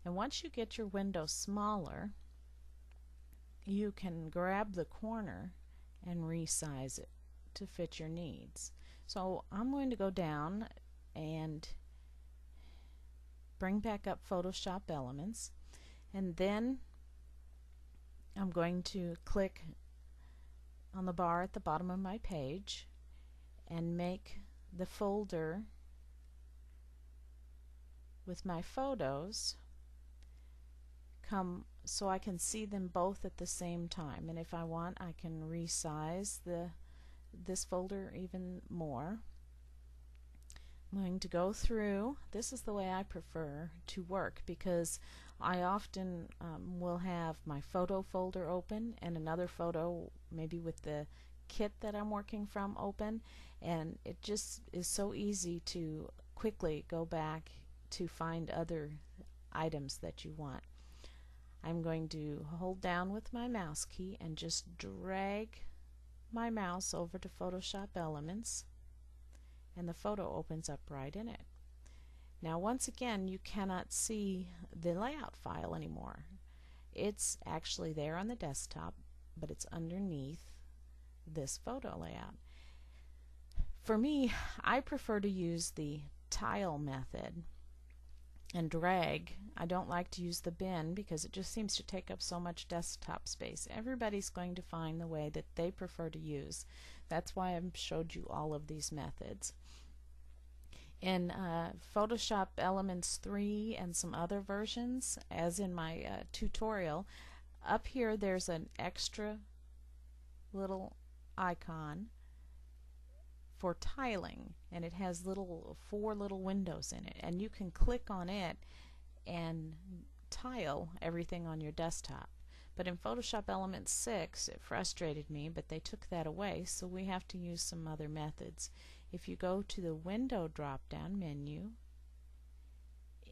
And once you get your window smaller, you can grab the corner and resize it to fit your needs. So I'm going to go down and bring back up Photoshop Elements, and then I'm going to click on the bar at the bottom of my page and make the folder with my photos come so I can see them both at the same time. And if I want, I can resize this folder even more. I'm going to go through. This is the way I prefer to work, because I often will have my photo folder open and another photo maybe with the kit that I'm working from open, and it just is so easy to quickly go back to find other items that you want. I'm going to hold down with my mouse key and just drag my mouse over to Photoshop Elements, and the photo opens up right in it. Now once again, you cannot see the layout file anymore. It's actually there on the desktop, but it's underneath this photo layout. For me, I prefer to use the tile method and drag. I don't like to use the bin because it just seems to take up so much desktop space. Everybody's going to find the way that they prefer to use. That's why I've showed you all of these methods. In Photoshop Elements 3 and some other versions, as in my tutorial, up here there's an extra little icon for tiling, and it has four little windows in it, and you can click on it and tile everything on your desktop. But in Photoshop Elements 6 it frustrated me, but they took that away, so we have to use some other methods. If you go to the Window drop-down menu,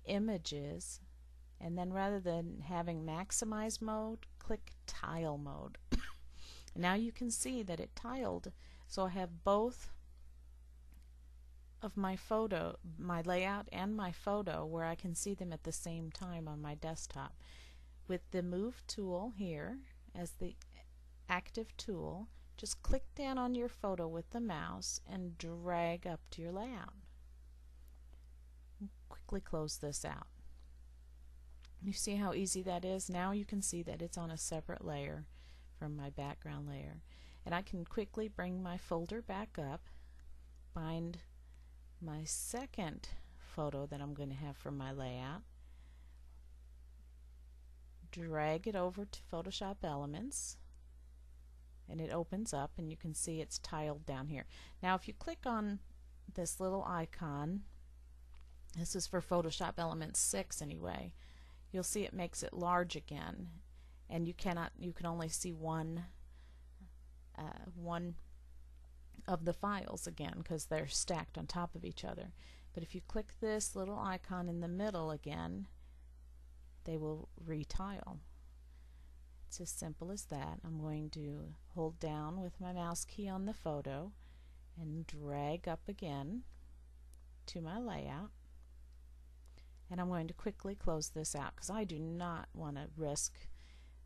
Images, and then rather than having Maximize mode, click Tile mode. Now you can see that it tiled, so I have both of my layout and my photo where I can see them at the same time on my desktop. With the Move tool here as the active tool, just click down on your photo with the mouse and drag up to your layout. Quickly close this out. You see how easy that is? Now you can see that it's on a separate layer from my background layer. And I can quickly bring my folder back up, find my second photo that I'm going to have for my layout, drag it over to Photoshop Elements, and it opens up and you can see it's tiled down here. Now if you click on this little icon, this is for Photoshop Elements 6 anyway, you'll see it makes it large again, and you can only see one of the files again because they're stacked on top of each other. But if you click this little icon in the middle again, they will retile. It's as simple as that. I'm going to hold down with my mouse key on the photo and drag up again to my layout, and I'm going to quickly close this out because I do not want to risk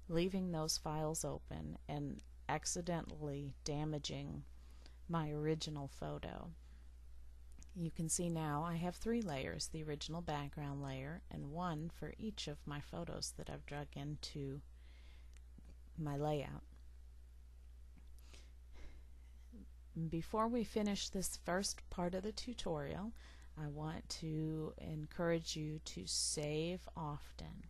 leaving those files open and accidentally damaging my original photo. You can see now I have 3 layers, the original background layer and one for each of my photos that I've drug into my layout. Before we finish this first part of the tutorial, I want to encourage you to save often.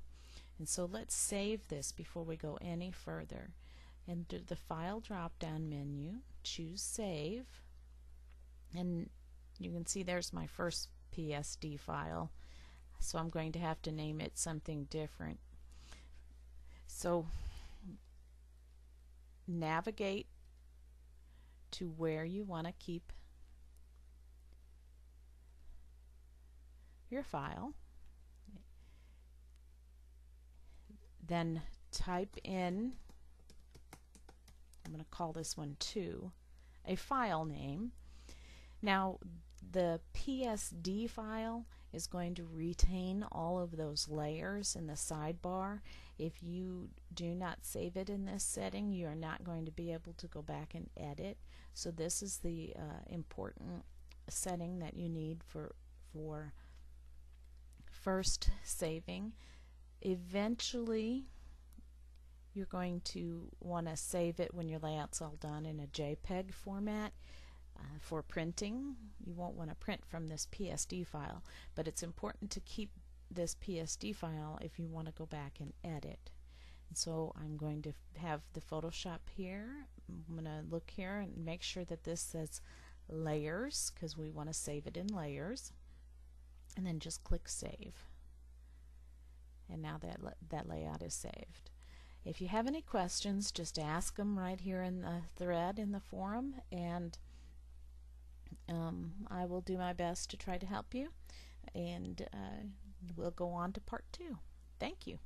And so let's save this before we go any further. Enter the File drop-down menu, choose Save, and you can see there's my first PSD file. So I'm going to have to name it something different. So navigate to where you want to keep your file. Then type in, I'm going to call this one 2, a file name. Now the PSD file is going to retain all of those layers in the sidebar. If you do not save it in this setting, you are not going to be able to go back and edit. So this is the important setting that you need for first saving. Eventually you're going to want to save it when your layout's all done in a JPEG format. For printing, you won't want to print from this PSD file, but it's important to keep this PSD file if you want to go back and edit. And so I'm going to have the Photoshop here. I'm going to look here and make sure that this says layers, because we want to save it in layers, and then just click save. And now that layout is saved. If you have any questions, just ask them right here in the thread in the forum, and I will do my best to try to help you, and we'll go on to part 2. Thank you.